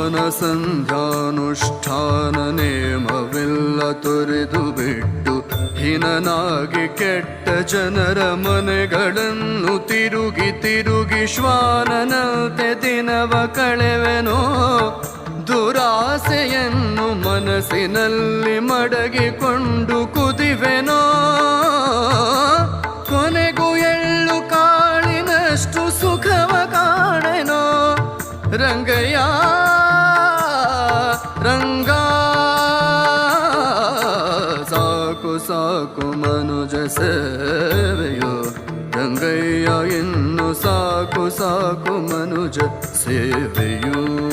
ಸ್ನಾನ ಸಂಧ್ಯಾನುಷ್ಠಾನ ನೇಮವೆಲ್ಲ ತೊರೆದು ಬಿಟ್ಟು ಹೀನನಾಗಿ ಕೆಟ್ಟ ಜನರ ಮನೆಗಳನ್ನು ತಿರುಗಿ ತಿರುಗಿ ಶ್ವಾನನಂತೆ ದಿನವ ಕಳೆವೆನೋ. ದುರಾಸೆಯನ್ನು ಮನಸ್ಸಿನಲ್ಲಿ ಮಡಗಿಕೊಂಡು ಕುದಿವೆನೋ. ಕೊನೆಗೂ ಎಳ್ಳು ಕಾಳಿನಷ್ಟು ಸುಖವ ಕಾಣೆನೋ. ರಂಗಯ್ಯ ರಂಗ ಸಾಕು ಸಾಕು ಮನುಜ ಸೇವೆಯೋ. ರಂಗಯ್ಯ ಇನ್ನು ಸಾಕು ಸಾಕು ಮನುಜ ಸೇವೆಯೋ.